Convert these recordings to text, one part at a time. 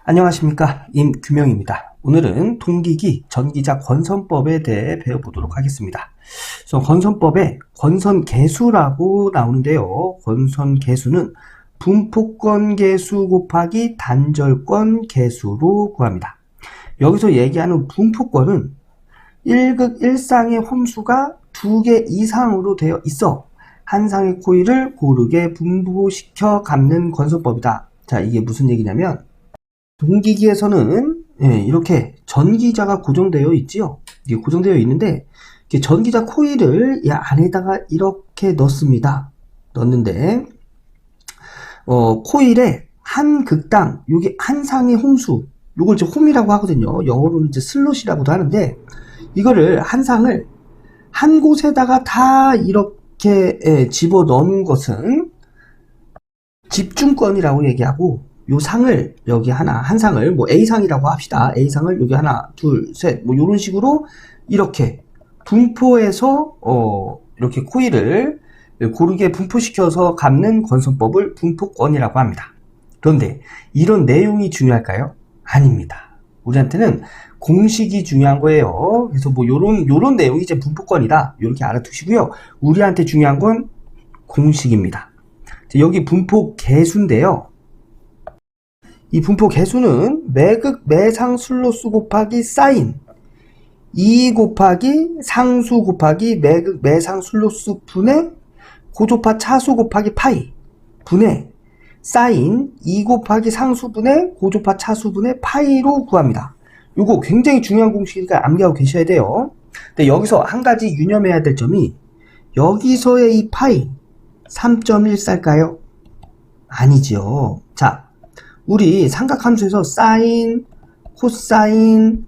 안녕하십니까, 임규명입니다. 오늘은 동기기 전기자 권선법에 대해 배워보도록 하겠습니다. 그래서 권선법에 권선계수라고 나오는데요. 권선계수는 분포권 계수 곱하기 단절권 계수로 구합니다. 여기서 얘기하는 분포권은 1극 1상의 홈수가 2개 이상으로 되어 있어 한 상의 코일을 고르게 분포시켜 갚는 권선법이다. 자, 이게 무슨 얘기냐면 동기기에서는 이렇게 전기자가 고정되어 있지요. 이게 고정되어 있는데 전기자 코일을 이 안에다가 이렇게 넣습니다. 넣는데 코일에 한 극당 여기 한 상의 홈수, 요걸 이제 홈이라고 하거든요. 영어로는 이제 슬롯이라고도 하는데 이거를 한 상을 한 곳에다가 다 이렇게 집어 넣는 것은 집중권이라고 얘기하고, 요 상을 여기 한 상을 뭐 A상이라고 합시다. A상을 여기 하나, 둘, 셋, 뭐 요런 식으로 이렇게 분포해서 이렇게 코일을 고르게 분포시켜서 갚는 권선법을 분포권이라고 합니다. 그런데 이런 내용이 중요할까요? 아닙니다. 우리한테는 공식이 중요한 거예요. 그래서 뭐 요런 내용이 이제 분포권이다, 이렇게 알아두시고요. 우리한테 중요한 건 공식입니다. 여기 분포 계수인데요. 이 분포 계수는 매극 매상 슬롯수 곱하기 사인 2 곱하기 상수 곱하기 매극 매상 슬롯수 분의 고조파 차수 곱하기 파이 분의 사인 2 곱하기 상수 분의 고조파 차수 분의 파이로 구합니다. 이거 굉장히 중요한 공식이니까 암기하고 계셔야 돼요. 근데 여기서 한 가지 유념해야 될 점이, 여기서의 이 파이 3.14일까요? 아니죠. 자, 우리 삼각함수에서 사인, 코사인,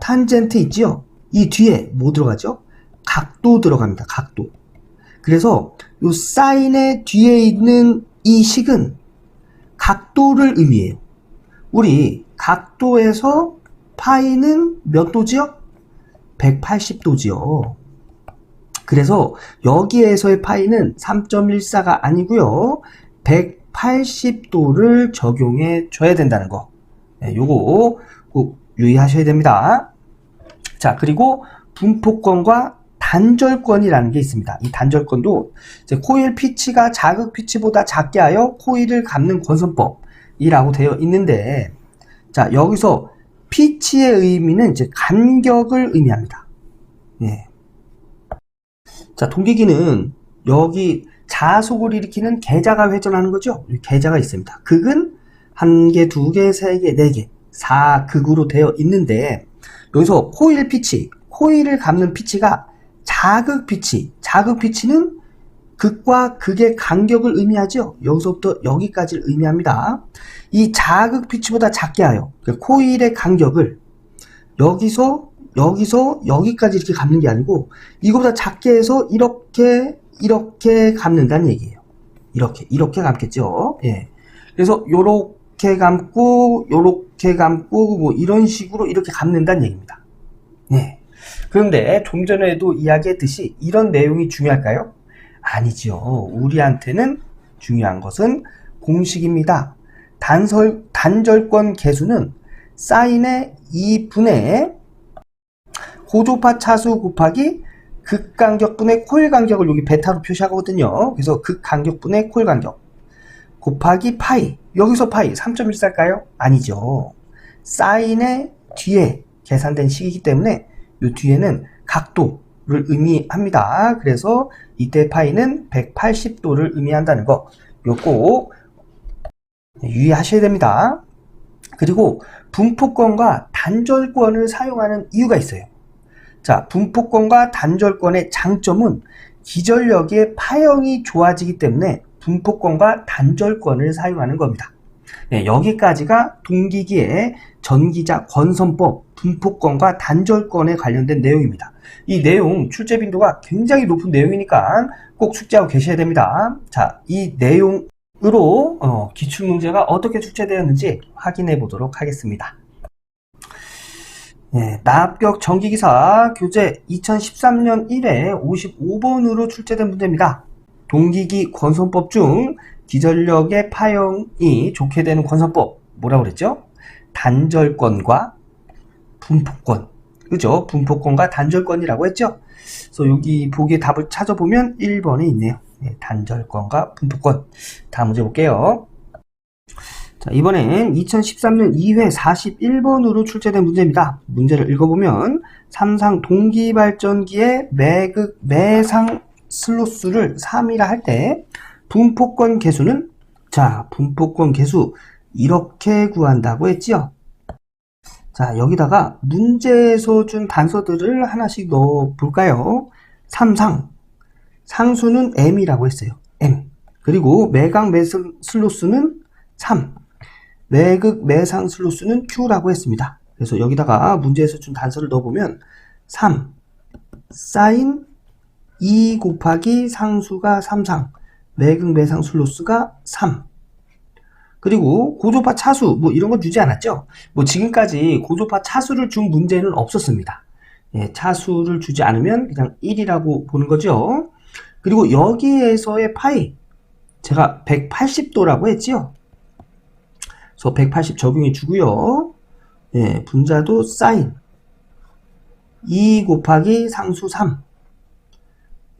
탄젠트 있지요? 이 뒤에 뭐 들어가죠? 각도 들어갑니다. 각도. 그래서 이 사인의 뒤에 있는 이 식은 각도를 의미해요. 우리 각도에서 파이는 몇 도지요? 180도지요. 그래서 여기에서의 파이는 3.14가 아니고요, 180도를 적용해 줘야 된다는 거. 요거 꼭 유의하셔야 됩니다. 자, 그리고 분포권과 단절권이라는 게 있습니다. 이 단절권도 이제 코일 피치가 자극 피치보다 작게 하여 코일을 갚는 권선법이라고 되어 있는데, 자, 여기서 피치의 의미는 이제 간격을 의미합니다. 예. 자, 동기기는 여기 자속을 일으키는 계자가 회전하는 거죠. 계자가 있습니다. 극은 1개, 2개, 3개, 4개, 4극으로 되어 있는데, 여기서 코일 피치, 코일을 갚는 피치가 자극 피치, 자극 피치는 극과 극의 간격을 의미하죠. 여기서부터 여기까지를 의미합니다. 이 자극 피치보다 작게 하여 코일의 간격을 여기서 여기까지 이렇게 갚는 게 아니고, 이거보다 작게 해서 이렇게 감는다는 얘기예요. 이렇게 감겠죠. 예. 그래서 요렇게 감고 뭐 이런 식으로 이렇게 감는다는 얘기입니다. 예. 그런데 좀 전에도 이야기했듯이 이런 내용이 중요할까요? 아니죠. 우리한테는 중요한 것은 공식입니다. 단절권 계수는 사인의 2분의 고조파 차수 곱하기 극간격분의 코일 간격을 여기 베타로 표시하거든요. 그래서 극간격분의 코일 간격 곱하기 파이, 여기서 파이 3.14일까요? 아니죠. 사인의 뒤에 계산된 식이기 때문에 이 뒤에는 각도를 의미합니다. 그래서 이때 파이는 180도를 의미한다는 거, 이거 꼭 유의하셔야 됩니다. 그리고 분포권과 단절권을 사용하는 이유가 있어요. 자, 분포권과 단절권의 장점은 기전력의 파형이 좋아지기 때문에 분포권과 단절권을 사용하는 겁니다. 네, 여기까지가 동기기의 전기자 권선법 분포권과 단절권에 관련된 내용입니다. 이 내용 출제 빈도가 굉장히 높은 내용이니까 꼭 숙지하고 계셔야 됩니다. 자, 이 내용으로 기출문제가 어떻게 출제되었는지 확인해 보도록 하겠습니다. 네, 나합격 전기기사 교재 2013년 1회 55번으로 출제된 문제입니다. 동기기 권선법 중 기전력의 파형이 좋게 되는 권선법, 뭐라고 그랬죠? 단절권과 분포권. 그죠? 분포권과 단절권이라고 했죠? 그래서 여기 보기에 답을 찾아보면 1번에 있네요. 네, 단절권과 분포권. 다음 문제 볼게요. 자, 이번엔 2013년 2회 41번으로 출제된 문제입니다. 문제를 읽어보면 삼상 동기발전기의 매극 매상 슬로스를 3이라 할 때 분포권 개수는, 자, 분포권 개수 이렇게 구한다고 했지요. 자, 여기다가 문제에서 준 단서들을 하나씩 넣어 볼까요? 삼상, 상수는 m이라고 했어요. m. 그리고 매각 매슬로스는 3. 매극 매상 슬로스는 q라고 했습니다. 그래서 여기다가 문제에서 준 단서를 넣어보면 3 사인 2 곱하기 상수가 3상, 매극 매상 슬로스가 3. 그리고 고조파 차수 뭐 이런 거 주지 않았죠? 뭐 지금까지 고조파 차수를 준 문제는 없었습니다. 예, 차수를 주지 않으면 그냥 1이라고 보는 거죠. 그리고 여기에서의 파이, 제가 180도라고 했지요. 그래서 180 적용해 주고요. 예, 분자도 사인 2 곱하기 상수 3.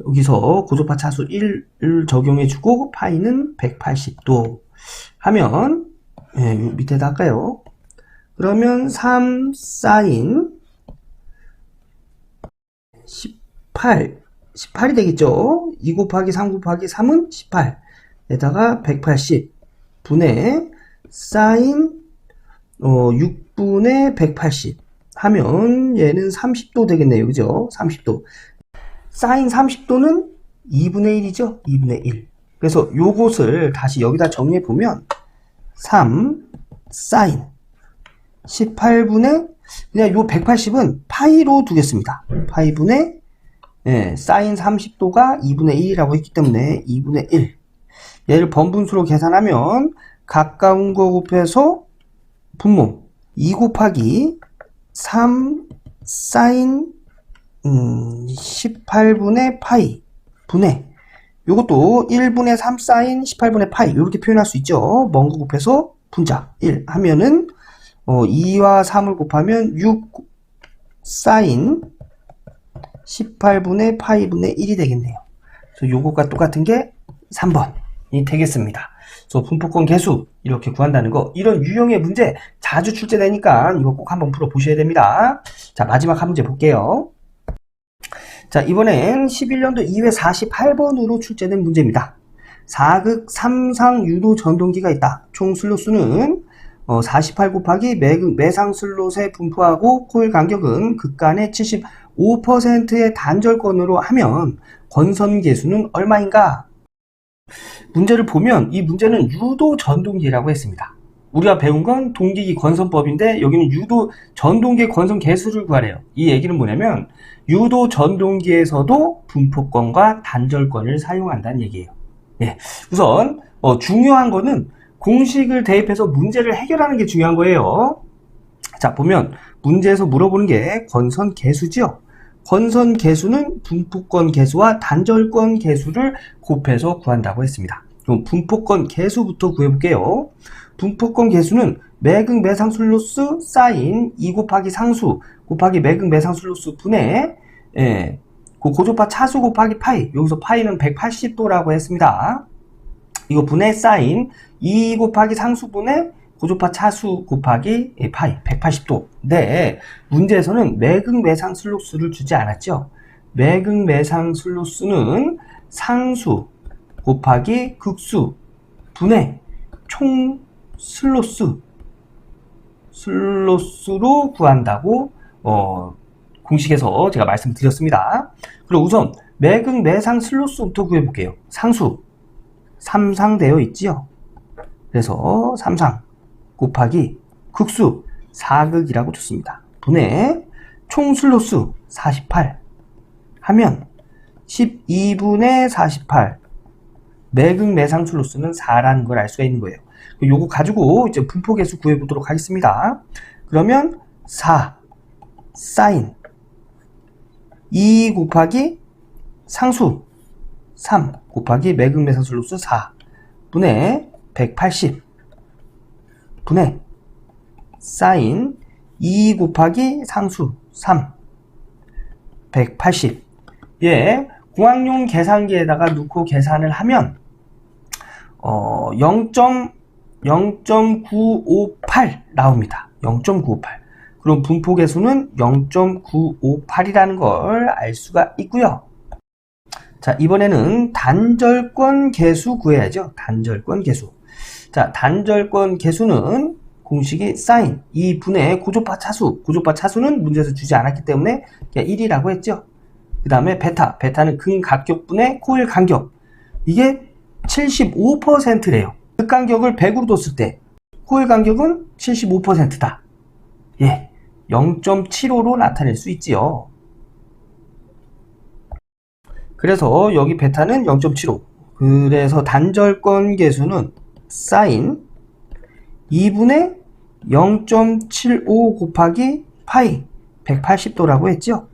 여기서 고조파 차수 1을 적용해 주고 파이는 180도 하면, 예, 밑에다 할까요? 그러면 3 사인 18이 되겠죠? 2 곱하기 3 곱하기 3은 18 에다가 180 분의 사인 6분의 180 하면 얘는 30도 되겠네요. 그죠? 30도. 사인 30도는 2분의 1이죠? 2분의 1. 그래서 요것을 다시 여기다 정리해 보면 3 사인 18분의, 그냥 요 180은 파이로 두겠습니다. 파이분의, 예, 사인 30도가 2분의 1이라고 했기 때문에 2분의 1. 얘를 번분수로 계산하면 가까운 거 곱해서 분모 2 곱하기 3 사인 18분의 파이 분의, 요것도 1분의 3 사인 18분의 파이 이렇게 표현할 수 있죠. 먼 거 곱해서 분자 1 하면은 2와 3을 곱하면 6 사인 18분의 파이분의 1이 되겠네요. 그래서 요것과 똑같은 게 3번이 되겠습니다. 그래서 분포권 개수 이렇게 구한다는 거, 이런 유형의 문제 자주 출제되니까 이거 꼭 한번 풀어보셔야 됩니다. 자, 마지막 한 문제 볼게요. 자, 이번엔 11년도 2회 48번으로 출제된 문제입니다. 4극 3상 유도 전동기가 있다. 총 슬롯수는 48 곱하기 매상 슬롯에 분포하고 코일 간격은 극간의 75%의 단절권으로 하면 권선 개수는 얼마인가? 문제를 보면 이 문제는 유도 전동기라고 했습니다. 우리가 배운 건 동기기 권선법인데 여기는 유도 전동기의 권선 개수를 구하래요. 이 얘기는 뭐냐면 유도 전동기에서도 분포권과 단절권을 사용한다는 얘기예요. 예, 우선 중요한 거는 공식을 대입해서 문제를 해결하는 게 중요한 거예요. 자, 보면 문제에서 물어보는 게 권선 개수죠. 권선 개수는 분포권 개수와 단절권 개수를 곱해서 구한다고 했습니다. 그럼 분포권 개수부터 구해볼게요. 분포권 개수는 매극 매상 슬로스 사인 2 곱하기 상수 곱하기 매극 매상 슬로스 분의, 예, 그 고조파 차수 곱하기 파이, 여기서 파이는 180도라고 했습니다. 이거 분의 사인 2 곱하기 상수분의 고조파 차수 곱하기 파이 180도. 네, 문제에서는 매극 매상 슬로스를 주지 않았죠. 매극 매상 슬로스는 상수 곱하기 극수 분의 총 슬로스로 구한다고 공식에서 제가 말씀드렸습니다. 그럼 우선 매극 매상 슬로스부터 구해볼게요. 상수 3상 되어 있지요. 그래서 3상 곱하기 극수 4극이라고 줬습니다. 분의 총 슬로스 48 하면 12분의 48 매극 매상 슬로스는 4라는 걸 알 수가 있는 거예요. 요거 가지고 이제 분포 개수 구해 보도록 하겠습니다. 그러면 4 사인 2 곱하기 상수 3 곱하기 매극 매상 슬로스 4 분의 180 분의 사인 2 곱하기 상수 3 180. 예, 공학용 계산기에다가 넣고 계산을 하면 0.958 나옵니다. 0.958. 그럼 분포 계수는 0.958이라는 걸 알 수가 있고요. 자, 이번에는 단절권 계수 구해야죠. 단절권 계수. 자, 단절권 계수는 공식이 사인 2분의 고조파 차수. 고조파 차수는 문제에서 주지 않았기 때문에 그냥 1이라고 했죠. 그 다음에 베타. 베타는 근간격분의 코일 간격. 이게 75%래요. 극간격을 100으로 뒀을 때 코일 간격은 75%다. 예, 0.75로 나타낼 수 있지요. 그래서 여기 베타는 0.75. 그래서 단절권 계수는 사인 2분의 0.75 곱하기 파이 180도라고 했죠.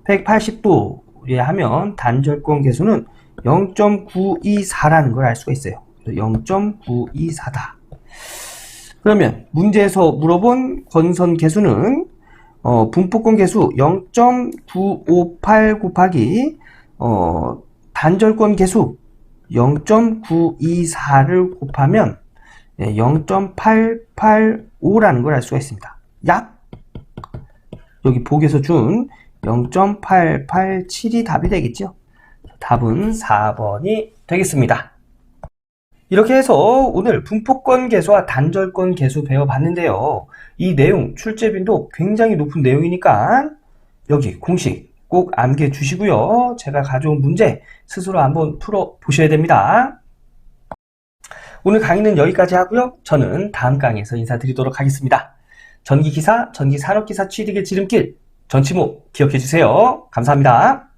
180도에 하면 단절권 계수는 0.924라는 걸 알 수가 있어요. 0.924다. 그러면 문제에서 물어본 권선 계수는 분포권 계수 0.958 곱하기 단절권 계수 0.924를 곱하면 0.885라는 걸 알 수가 있습니다. 약 여기 보기에서 준 0.887이 답이 되겠죠. 답은 4번이 되겠습니다. 이렇게 해서 오늘 분포권 계수와 단절권 계수 배워봤는데요. 이 내용 출제빈도 굉장히 높은 내용이니까 여기 공식 꼭 암기해 주시고요. 제가 가져온 문제 스스로 한번 풀어 보셔야 됩니다. 오늘 강의는 여기까지 하고요. 저는 다음 강의에서 인사드리도록 하겠습니다. 전기기사, 전기산업기사 취득의 지름길 전치모 기억해 주세요. 감사합니다.